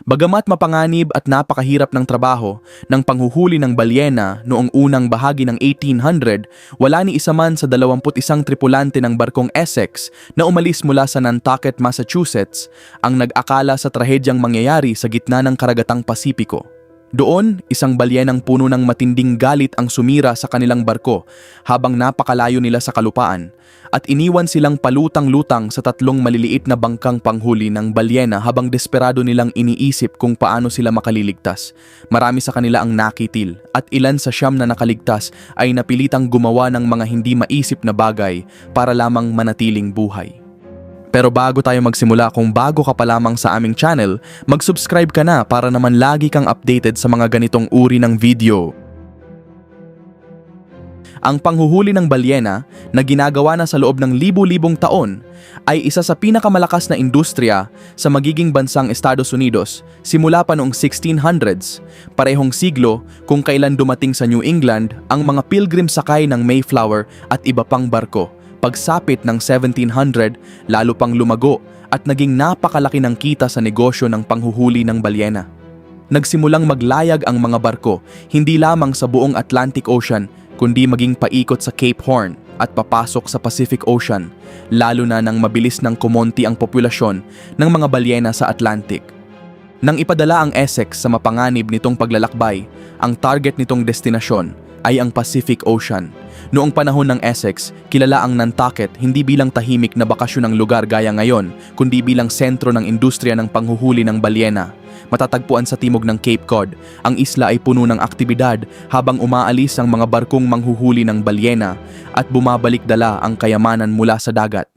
Bagamat mapanganib at napakahirap ng trabaho ng panghuhuli ng balyena noong unang bahagi ng 1800, wala ni isa man sa 21 tripulante ng barkong Essex na umalis mula sa Nantucket, Massachusetts ang nag-akala sa trahedyang mangyayari sa gitna ng karagatang Pasipiko. Doon, isang balyenang puno ng matinding galit ang sumira sa kanilang barko habang napakalayo nila sa kalupaan at iniwan silang palutang-lutang sa 3 maliliit na bangkang panghuli ng balyena habang desperado nilang iniisip kung paano sila makaliligtas. Marami sa kanila ang nakitil at ilan sa 9 na nakaligtas ay napilitang gumawa ng mga hindi maisip na bagay para lamang manatiling buhay. Pero bago tayo magsimula, kung bago ka pa lamang sa aming channel, mag-subscribe ka na para naman lagi kang updated sa mga ganitong uri ng video. Ang panghuhuli ng balyena na ginagawa na sa loob ng libu-libong taon ay isa sa pinakamalakas na industriya sa magiging bansang Estados Unidos simula pa noong 1600s, parehong siglo kung kailan dumating sa New England ang mga pilgrim sakay ng Mayflower at iba pang barko. Pagsapit ng 1700, lalo pang lumago at naging napakalaki ng kita sa negosyo ng panghuhuli ng balyena. Nagsimulang maglayag ang mga barko hindi lamang sa buong Atlantic Ocean kundi maging paikot sa Cape Horn at papasok sa Pacific Ocean, lalo na nang mabilis ng kumonti ang populasyon ng mga balyena sa Atlantic. Nang ipadala ang Essex sa mapanganib nitong paglalakbay, ang target nitong destinasyon ay ang Pacific Ocean. Noong panahon ng Essex, kilala ang Nantucket hindi bilang tahimik na bakasyon ng lugar gaya ngayon, kundi bilang sentro ng industriya ng panghuhuli ng balyena. Matatagpuan sa timog ng Cape Cod, ang isla ay puno ng aktibidad habang umaalis ang mga barkong manghuhuli ng balyena at bumabalik dala ang kayamanan mula sa dagat.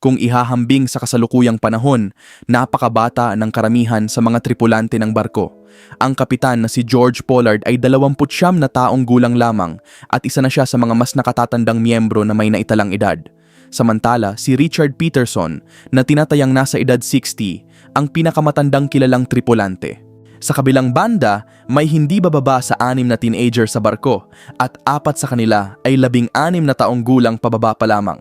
Kung ihahambing sa kasalukuyang panahon, napakabata ng karamihan sa mga tripulante ng barko. Ang kapitan na si George Pollard ay 29 na taong gulang lamang at isa na siya sa mga mas nakatatandang miyembro na may naitalang edad. Samantala, si Richard Peterson na tinatayang nasa edad 60 ang pinakamatandang kilalang tripulante. Sa kabilang banda, may hindi bababa sa 6 na teenager sa barko at 4 sa kanila ay 16 na taong gulang pababa pa lamang.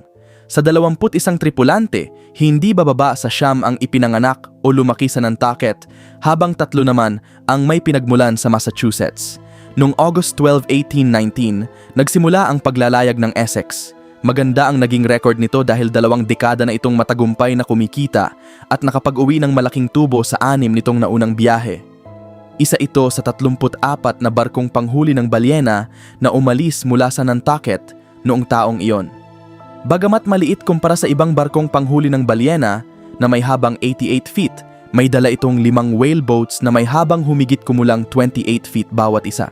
Sa 21 tripulante, hindi bababa sa 9 ang ipinanganak o lumaki sa Nantucket, habang 3 naman ang may pinagmulan sa Massachusetts. Noong August 12, 1819, nagsimula ang paglalayag ng Essex. Maganda ang naging record nito dahil 2 dekada na itong matagumpay na kumikita at nakapag-uwi ng malaking tubo sa 6 nitong naunang biyahe. Isa ito sa 34 na barkong panghuli ng balyena na umalis mula sa Nantucket noong taong iyon. Bagamat maliit kumpara sa ibang barkong panghuli ng balyena na may habang 88 feet, may dala itong 5 whale boats na may habang humigit kumulang 28 feet bawat isa.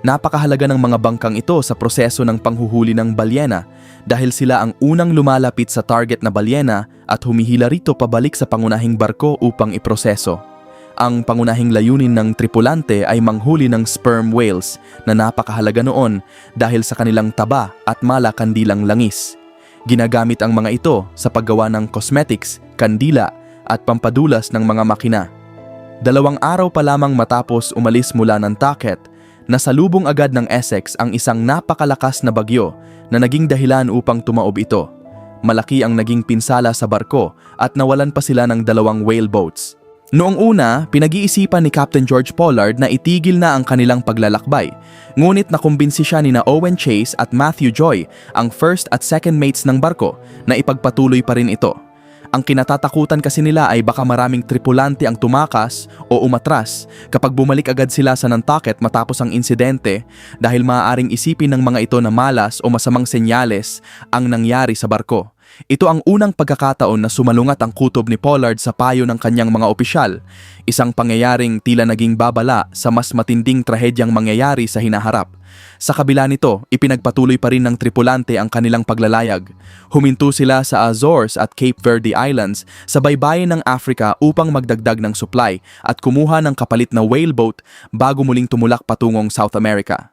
Napakahalaga ng mga bangkang ito sa proseso ng panghuhuli ng balyena dahil sila ang unang lumalapit sa target na balyena at humihila rito pabalik sa pangunahing barko upang iproseso. Ang pangunahing layunin ng tripulante ay manghuli ng sperm whales na napakahalaga noon dahil sa kanilang taba at malakandilang langis. Ginagamit ang mga ito sa paggawa ng cosmetics, kandila at pampadulas ng mga makina. 2 araw pa lamang matapos umalis mula ng Nantucket, nasalubong agad ng Essex ang isang napakalakas na bagyo na naging dahilan upang tumaob ito. Malaki ang naging pinsala sa barko at nawalan pa sila ng 2 whale boats. Noong una, pinag-iisipan ni Captain George Pollard na itigil na ang kanilang paglalakbay. Ngunit nakumbinsi siya nina Owen Chase at Matthew Joy, ang first at second mates ng barko, na ipagpatuloy pa rin ito. Ang kinatatakutan kasi nila ay baka maraming tripulante ang tumakas o umatras kapag bumalik agad sila sa Nantucket matapos ang insidente dahil maaaring isipin ng mga ito na malas o masamang senyales ang nangyari sa barko. Ito ang unang pagkakataon na sumalungat ang kutob ni Pollard sa payo ng kanyang mga opisyal, isang pangyayaring tila naging babala sa mas matinding trahedyang mangyayari sa hinaharap. Sa kabila nito, ipinagpatuloy pa rin ng tripulante ang kanilang paglalayag. Huminto sila sa Azores at Cape Verde Islands sa baybayin ng Africa upang magdagdag ng supply at kumuha ng kapalit na whale boat bago muling tumulak patungong South America.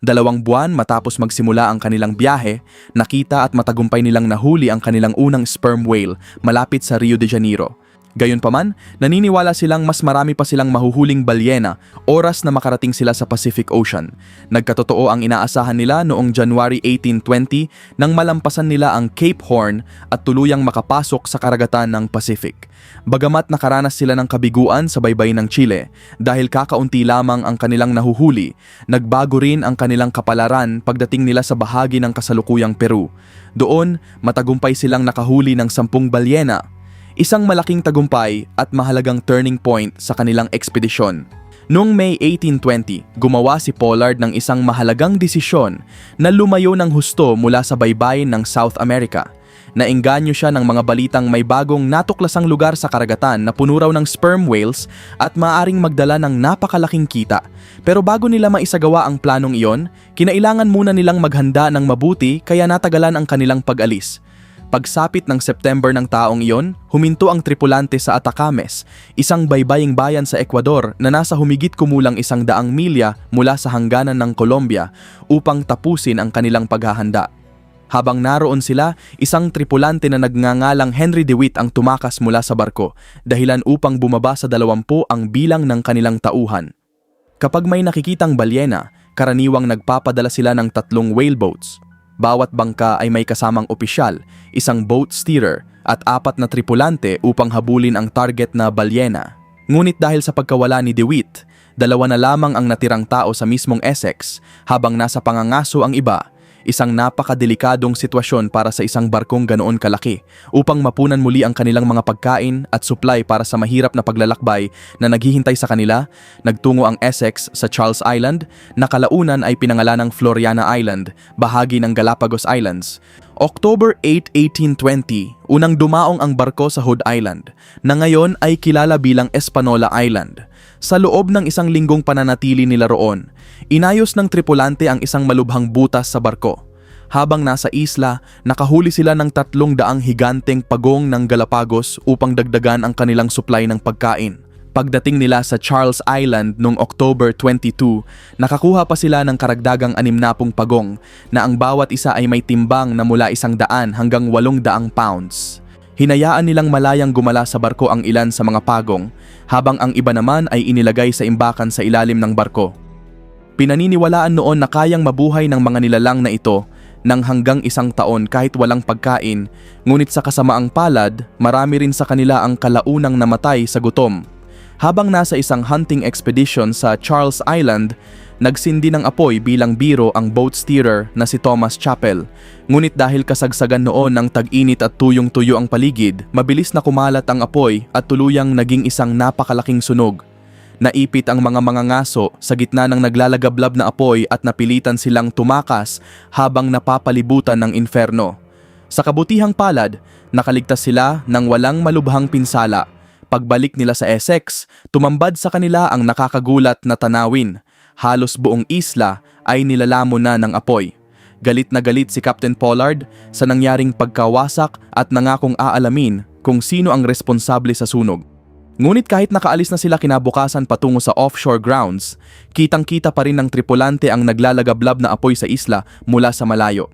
2 buwan matapos magsimula ang kanilang biyahe, nakita at matagumpay nilang nahuli ang kanilang unang sperm whale malapit sa Rio de Janeiro. Gayunpaman, naniniwala silang mas marami pa silang mahuhuling balyena oras na makarating sila sa Pacific Ocean. Nagkatotoo ang inaasahan nila noong January 1820 nang malampasan nila ang Cape Horn at tuluyang makapasok sa karagatan ng Pacific. Bagamat nakaranas sila ng kabiguan sa baybayin ng Chile dahil kakaunti lamang ang kanilang nahuhuli, nagbago rin ang kanilang kapalaran pagdating nila sa bahagi ng kasalukuyang Peru. Doon, matagumpay silang nakahuli ng 10 balyena. Isang malaking tagumpay at mahalagang turning point sa kanilang ekspedisyon. Noong May 1820, gumawa si Pollard ng isang mahalagang desisyon na lumayo ng husto mula sa baybayin ng South America. Naengganyo siya ng mga balitang may bagong natuklasang lugar sa karagatan na puno raw ng sperm whales at maaaring magdala ng napakalaking kita. Pero bago nila maisagawa ang planong iyon, kinailangan muna nilang maghanda ng mabuti kaya natagalan ang kanilang pag-alis. Pagsapit ng September ng taong iyon, huminto ang tripulante sa Atacames, isang baybaying bayan sa Ecuador na nasa humigit kumulang 100 milya mula sa hangganan ng Colombia upang tapusin ang kanilang paghahanda. Habang naroon sila, isang tripulante na nagngangalang Henry DeWitt ang tumakas mula sa barko, dahilan upang bumaba sa 20 ang bilang ng kanilang tauhan. Kapag may nakikitang balyena, karaniwang nagpapadala sila ng 3 whaleboats. Bawat bangka ay may kasamang opisyal, isang boat steerer at 4 na tripulante upang habulin ang target na balyena. Ngunit dahil sa pagkawala ni DeWitt, 2 na lamang ang natirang tao sa mismong Essex habang nasa pangangaso ang iba. Isang napakadelikadong sitwasyon para sa isang barkong ganoon kalaki upang mapunan muli ang kanilang mga pagkain at supply para sa mahirap na paglalakbay na naghihintay sa kanila. Nagtungo ang Essex sa Charles Island na kalaunan ay pinangalanang Floriana Island, bahagi ng Galapagos Islands. October 8, 1820, unang dumaong ang barko sa Hood Island, na ngayon ay kilala bilang Espanola Island. Sa loob ng 1 linggong pananatili nila roon, inayos ng tripulante ang isang malubhang butas sa barko. Habang nasa isla, nakahuli sila ng 300 higanteng pagong ng Galapagos upang dagdagan ang kanilang supply ng pagkain. Pagdating nila sa Charles Island noong October 22, nakakuha pa sila ng karagdagang 60 pagong na ang bawat isa ay may timbang na mula 100 hanggang 800 pounds. Hinayaan nilang malayang gumala sa barko ang ilan sa mga pagong, habang ang iba naman ay inilagay sa imbakan sa ilalim ng barko. Pinaniniwalaan noon na kayang mabuhay ng mga nilalang na ito ng hanggang 1 taon kahit walang pagkain, ngunit sa kasamaang palad, marami rin sa kanila ang kalaunang namatay sa gutom. Habang nasa isang hunting expedition sa Charles Island, nagsindi ng apoy bilang biro ang boat steerer na si Thomas Chappell. Ngunit dahil kasagsagan noon ng tag-init at tuyong-tuyo ang paligid, mabilis na kumalat ang apoy at tuluyang naging isang napakalaking sunog. Naipit ang mga mangangaso sa gitna ng naglalagablab na apoy at napilitan silang tumakas habang napapalibutan ng inferno. Sa kabutihang palad, nakaligtas sila ng walang malubhang pinsala. Pagbalik nila sa Essex, tumambad sa kanila ang nakakagulat na tanawin. Halos buong isla ay nilalamon na ng apoy. Galit na galit si Captain Pollard sa nangyaring pagkawasak at nangakong aalamin kung sino ang responsable sa sunog. Ngunit kahit nakaalis na sila kinabukasan patungo sa offshore grounds, kitang-kita pa rin ng tripulante ang naglalagablab na apoy sa isla mula sa malayo.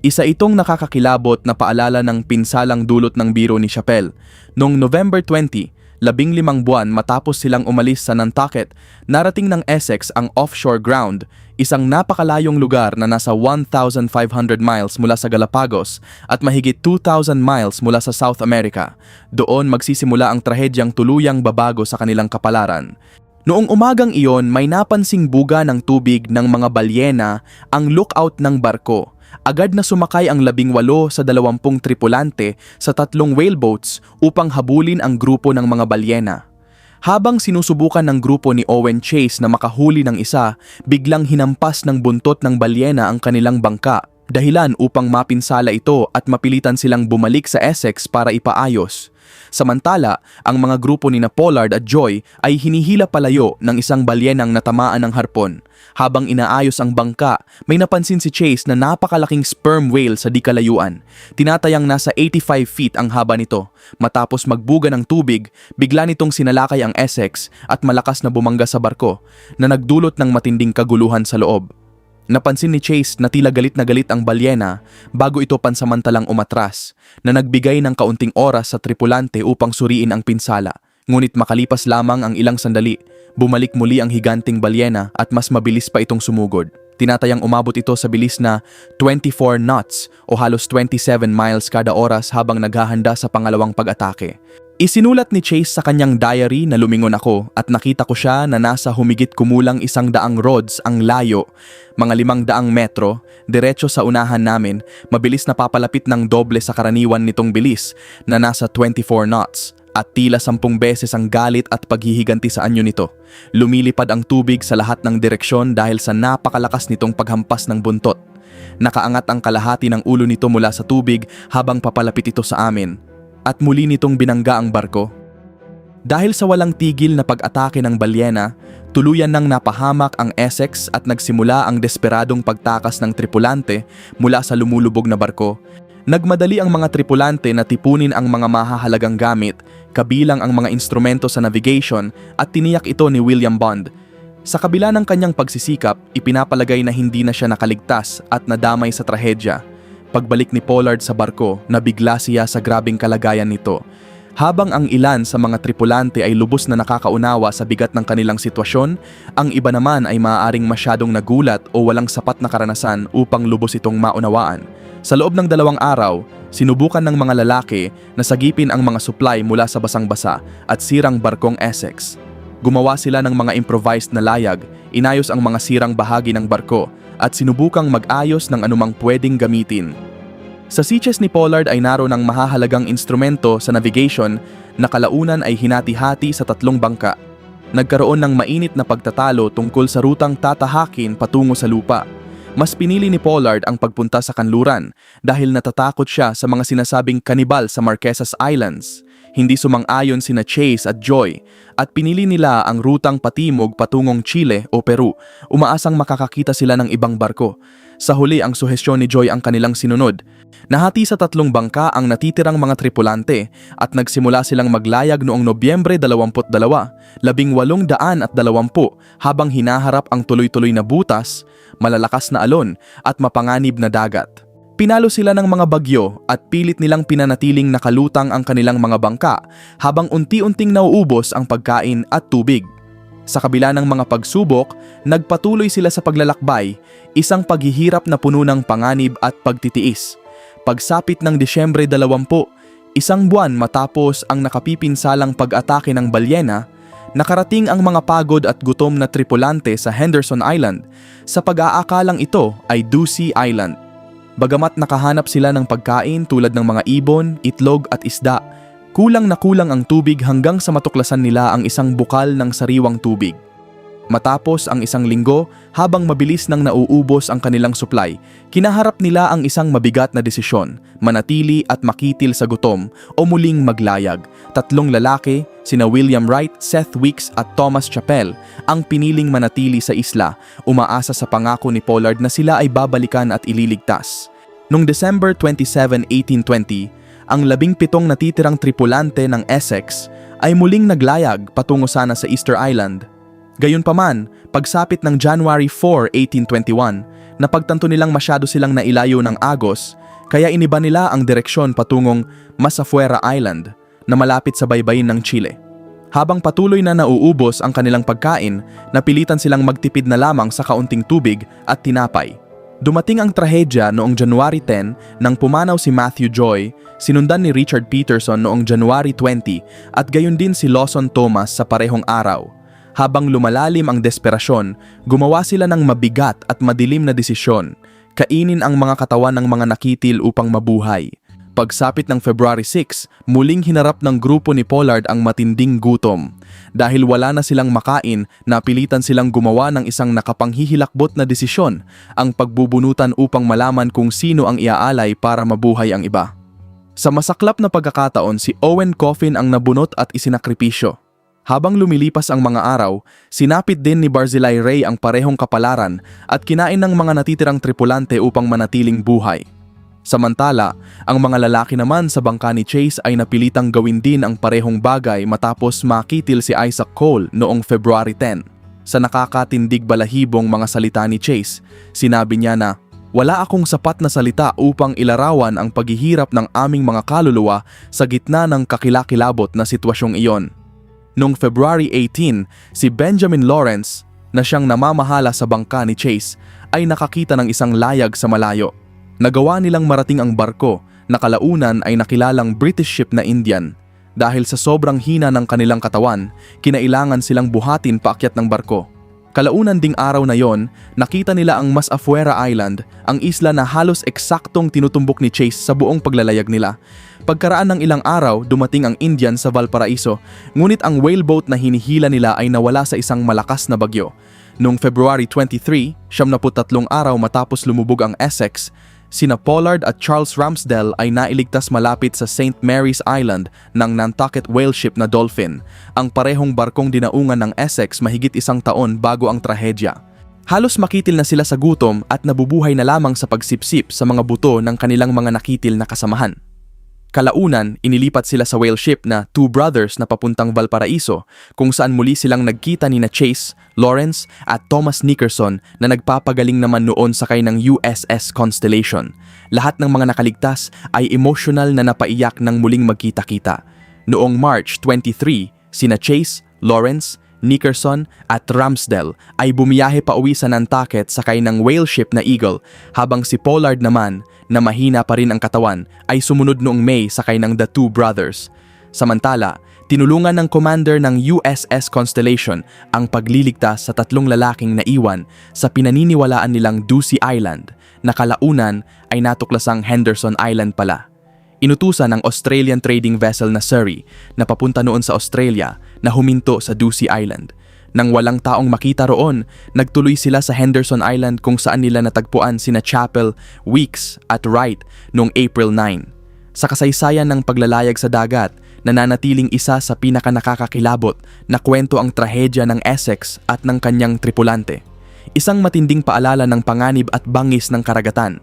Isa itong nakakakilabot na paalala ng pinsalang dulot ng biro ni Chappell. Noong November 20, 15 buwan matapos silang umalis sa Nantucket, narating ng Essex ang offshore ground, isang napakalayong lugar na nasa 1,500 miles mula sa Galapagos at mahigit 2,000 miles mula sa South America. Doon magsisimula ang trahedyang tuluyang babago sa kanilang kapalaran. Noong umagang iyon, may napansing buga ng tubig ng mga balyena ang lookout ng barko. Agad na sumakay ang 18 sa 20 tripulante sa 3 whaleboats upang habulin ang grupo ng mga balyena. Habang sinusubukan ng grupo ni Owen Chase na makahuli ng isa, biglang hinampas ng buntot ng balyena ang kanilang bangka, dahilan upang mapinsala ito at mapilitan silang bumalik sa Essex para ipaayos. Samantala, ang mga grupo ni Pollard at Joy ay hinihila palayo ng isang balyenang natamaan ng harpon. Habang inaayos ang bangka, may napansin si Chase na napakalaking sperm whale sa di kalayuan. Tinatayang nasa 85 feet ang haba nito. Matapos magbuga ng tubig, bigla nitong sinalakay ang Essex at malakas na bumangga sa barko na nagdulot ng matinding kaguluhan sa loob. Napansin ni Chase na tila galit na galit ang balyena bago ito pansamantalang umatras, na nagbigay ng kaunting oras sa tripulante upang suriin ang pinsala. Ngunit makalipas lamang ang ilang sandali, bumalik muli ang higanting balyena at mas mabilis pa itong sumugod. Tinatayang umabot ito sa bilis na 24 knots o halos 27 miles kada oras habang naghahanda sa pangalawang pag-atake. Isinulat ni Chase sa kanyang diary na lumingon ako at nakita ko siya na nasa humigit kumulang 100 rods ang layo, mga 500 metro, diretso sa unahan namin, mabilis na papalapit ng doble sa karaniwan nitong bilis na nasa 24 knots. At tila 10 beses ang galit at paghihiganti sa anyo nito. Lumilipad ang tubig sa lahat ng direksyon dahil sa napakalakas nitong paghampas ng buntot. Nakaangat ang kalahati ng ulo nito mula sa tubig habang papalapit ito sa amin. At muli nitong binangga ang barko. Dahil sa walang tigil na pag-atake ng balyena, tuluyan nang napahamak ang Essex at nagsimula ang desperadong pagtakas ng tripulante mula sa lumulubog na barko. Nagmadali ang mga tripulante na tipunin ang mga mahahalagang gamit, kabilang ang mga instrumento sa navigation, at tiniyak ito ni William Bond. Sa kabila ng kanyang pagsisikap, ipinapalagay na hindi na siya nakaligtas at nadamay sa trahedya. Pagbalik ni Pollard sa barko, nabigla siya sa grabeng kalagayan nito. Habang ang ilan sa mga tripulante ay lubos na nakakaunawa sa bigat ng kanilang sitwasyon, ang iba naman ay maaaring masyadong nagulat o walang sapat na karanasan upang lubos itong maunawaan. Sa loob ng 2 araw, sinubukan ng mga lalaki na sagipin ang mga supply mula sa basang-basa at sirang barkong Essex. Gumawa sila ng mga improvised na layag, inayos ang mga sirang bahagi ng barko, at sinubukang mag-ayos ng anumang pwedeng gamitin. Sa sitches ni Pollard ay naroon ang mahahalagang instrumento sa navigation na kalaunan ay hinati-hati sa 3 bangka. Nagkaroon ng mainit na pagtatalo tungkol sa rutang tatahakin patungo sa lupa. Mas pinili ni Pollard ang pagpunta sa kanluran dahil natatakot siya sa mga sinasabing kanibal sa Marquesas Islands. Hindi sumang-ayon sina Chase at Joy at pinili nila ang rutang patimog patungong Chile o Peru, umaasang makakakita sila ng ibang barko. Sa huli, ang suhestyon ni Joy ang kanilang sinunod. Nahati sa 3 bangka ang natitirang mga tripulante at nagsimula silang maglayag noong Nobyembre 22, 1820 habang hinaharap ang tuloy-tuloy na butas, malalakas na alon at mapanganib na dagat. Pinalo sila ng mga bagyo at pilit nilang pinanatiling nakalutang ang kanilang mga bangka habang unti-unting nauubos ang pagkain at tubig. Sa kabila ng mga pagsubok, nagpatuloy sila sa paglalakbay, isang paghihirap na puno ng panganib at pagtitiis. Pagsapit ng Disyembre 20, 1 buwan matapos ang nakapipinsalang pag-atake ng balyena, nakarating ang mga pagod at gutom na tripulante sa Henderson Island. Sa pag-aakalang ito ay Ducie Island. Bagamat nakahanap sila ng pagkain tulad ng mga ibon, itlog at isda, kulang na kulang ang tubig hanggang sa matuklasan nila ang isang bukal ng sariwang tubig. Matapos ang 1 linggo, habang mabilis nang nauubos ang kanilang supply, kinaharap nila ang isang mabigat na desisyon, manatili at makitil sa gutom o muling maglayag. 3 lalaki, sina William Wright, Seth Weeks at Thomas Chappell, ang piniling manatili sa isla, umaasa sa pangako ni Pollard na sila ay babalikan at ililigtas. Noong December 27, 1820, ang 17 natitirang tripulante ng Essex ay muling naglayag patungo sana sa Easter Island. Gayunpaman, pagsapit ng January 4, 1821, napagtanto nilang masyado silang nailayo ng Agos, kaya iniba nila ang direksyon patungong Masafuera Island na malapit sa baybayin ng Chile. Habang patuloy na nauubos ang kanilang pagkain, napilitan silang magtipid na lamang sa kaunting tubig at tinapay. Dumating ang trahedya noong January 10 nang pumanaw si Matthew Joy, sinundan ni Richard Peterson noong January 20 at gayon din si Lawson Thomas sa parehong araw. Habang lumalalim ang desperasyon, gumawa sila ng mabigat at madilim na desisyon, kainin ang mga katawan ng mga nakitil upang mabuhay. Pagsapit ng February 6, muling hinarap ng grupo ni Pollard ang matinding gutom. Dahil wala na silang makain, napilitan silang gumawa ng isang nakapanghihilakbot na desisyon, ang pagbubunutan upang malaman kung sino ang iaalay para mabuhay ang iba. Sa masaklap na pagkakataon, si Owen Coffin ang nabunot at isinakripisyo. Habang lumilipas ang mga araw, sinapit din ni Barzillai Ray ang parehong kapalaran at kinain ng mga natitirang tripulante upang manatiling buhay. Samantala, ang mga lalaki naman sa bangka ni Chase ay napilitang gawin din ang parehong bagay matapos makitil si Isaac Cole noong February 10. Sa nakakatindig balahibong mga salita ni Chase, sinabi niya na, "Wala akong sapat na salita upang ilarawan ang paghihirap ng aming mga kaluluwa sa gitna ng kakilakilabot na sitwasyong iyon." Noong February 18, si Benjamin Lawrence, na siyang namamahala sa bangka ni Chase, ay nakakita ng isang layag sa malayo. Nagawa nilang marating ang barko na kalaunan ay nakilalang British ship na Indian. Dahil sa sobrang hina ng kanilang katawan, kinailangan silang buhatin paakyat ng barko. Kalaunan ding araw na yon, nakita nila ang Mas Afuera Island, ang isla na halos eksaktong tinutumbok ni Chase sa buong paglalayag nila. Pagkaraan ng ilang araw, dumating ang Indian sa Valparaiso, ngunit ang whaleboat na hinihila nila ay nawala sa isang malakas na bagyo. Noong February 23, 73 araw matapos lumubog ang Essex, sina Pollard at Charles Ramsdell ay nailigtas malapit sa St. Mary's Island ng Nantucket whale ship na Dolphin, ang parehong barkong dinaungan ng Essex mahigit isang taon bago ang trahedya. Halos makitil na sila sa gutom at nabubuhay na lamang sa pagsipsip sa mga buto ng kanilang mga nakitil na kasamahan. Kalaunan, inilipat sila sa whale ship na Two Brothers na papuntang Valparaiso, kung saan muli silang nagkita ni na Chase, Lawrence at Thomas Nickerson na nagpapagaling naman noon sakay ng USS Constellation. Lahat ng mga nakaligtas ay emosyonal na napaiyak nang muling magkita-kita. Noong March 23, sina Chase, Lawrence, Nickerson at Ramsdell ay bumiyahe pa uwi sa Nantucket sakay ng whale ship na Eagle, habang si Pollard naman, na mahina pa rin ang katawan, ay sumunod noong May sakay ng The Two Brothers. Samantala, tinulungan ng commander ng USS Constellation ang pagliligtas sa tatlong lalaking naiwan sa pinaniniwalaan nilang Ducie Island, na kalaunan ay natuklasang Henderson Island pala. Inutusan ng Australian trading vessel na Surrey na papunta noon sa Australia na huminto sa Ducie Island. Nang walang taong makita roon, nagtuloy sila sa Henderson Island kung saan nila natagpuan sina Chappell, Weeks at Wright noong April 9. Sa kasaysayan ng paglalayag sa dagat, nananatiling isa sa pinakanakakakilabot na kwento ang trahedya ng Essex at ng kanyang tripulante. Isang matinding paalala ng panganib at bangis ng karagatan.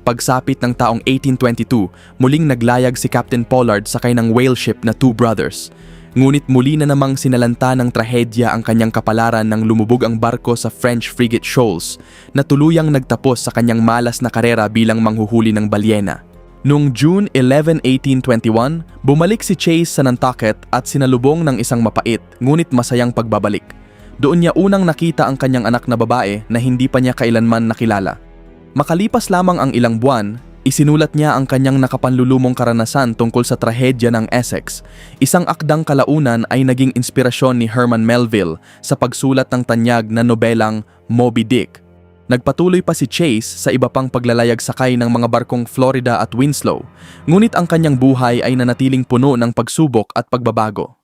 Pagsapit ng taong 1822, muling naglayag si Captain Pollard sakay ng whale ship na Two Brothers. Ngunit muli na namang sinalanta ng trahedya ang kanyang kapalaran nang lumubog ang barko sa French frigate Shoals, na tuluyang nagtapos sa kanyang malas na karera bilang manghuhuli ng balyena. Noong June 11, 1821, bumalik si Chase sa Nantucket at sinalubong ng isang mapait ngunit masayang pagbabalik. Doon niya unang nakita ang kanyang anak na babae na hindi pa niya kailanman nakilala. Makalipas lamang ang ilang buwan, isinulat niya ang kanyang nakapanlulumong karanasan tungkol sa trahedya ng Essex. Isang akdang kalaunan ay naging inspirasyon ni Herman Melville sa pagsulat ng tanyag na nobelang Moby Dick. Nagpatuloy pa si Chase sa iba pang paglalayag sakay ng mga barkong Florida at Winslow, ngunit ang kanyang buhay ay nanatiling puno ng pagsubok at pagbabago.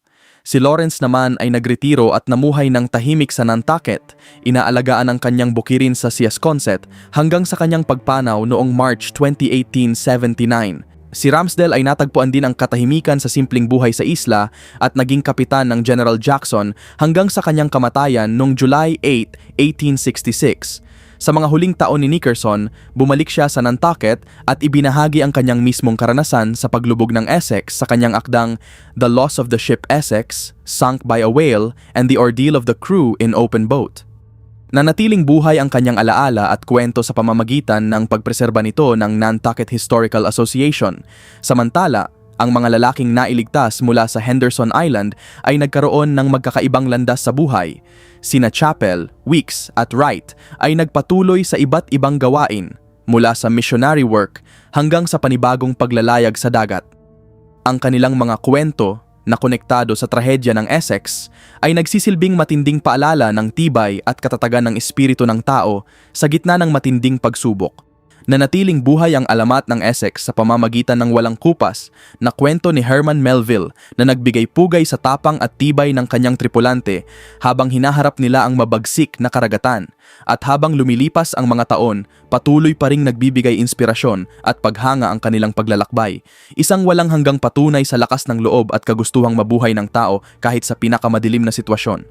Si Lawrence naman ay nagretiro at namuhay ng tahimik sa Nantucket, inaalagaan ang kanyang bukirin sa Siasconset hanggang sa kanyang pagpanaw noong March 20, 1879. Si Ramsdell ay natagpuan din ang katahimikan sa simpleng buhay sa isla at naging kapitan ng General Jackson hanggang sa kanyang kamatayan noong July 8, 1866. Sa mga huling taon ni Nickerson, bumalik siya sa Nantucket at ibinahagi ang kanyang mismong karanasan sa paglubog ng Essex sa kanyang akdang The Loss of the Ship Essex, Sunk by a Whale, and the Ordeal of the Crew in Open Boat. Nanatiling buhay ang kanyang alaala at kwento sa pamamagitan ng pagpreserba nito ng Nantucket Historical Association. Samantala, ang mga lalaking nailigtas mula sa Henderson Island ay nagkaroon ng magkakaibang landas sa buhay. Sina Chappell, Weeks at Wright ay nagpatuloy sa iba't ibang gawain, mula sa missionary work hanggang sa panibagong paglalayag sa dagat. Ang kanilang mga kwento na konektado sa trahedya ng Essex ay nagsisilbing matinding paalala ng tibay at katatagan ng espiritu ng tao sa gitna ng matinding pagsubok. Nanatiling buhay ang alamat ng Essex sa pamamagitan ng walang kupas na kwento ni Herman Melville na nagbigay pugay sa tapang at tibay ng kanyang tripulante habang hinaharap nila ang mabagsik na karagatan, at habang lumilipas ang mga taon, patuloy pa ring nagbibigay inspirasyon at paghanga ang kanilang paglalakbay. Isang walang hanggang patunay sa lakas ng loob at kagustuhang mabuhay ng tao kahit sa pinakamadilim na sitwasyon.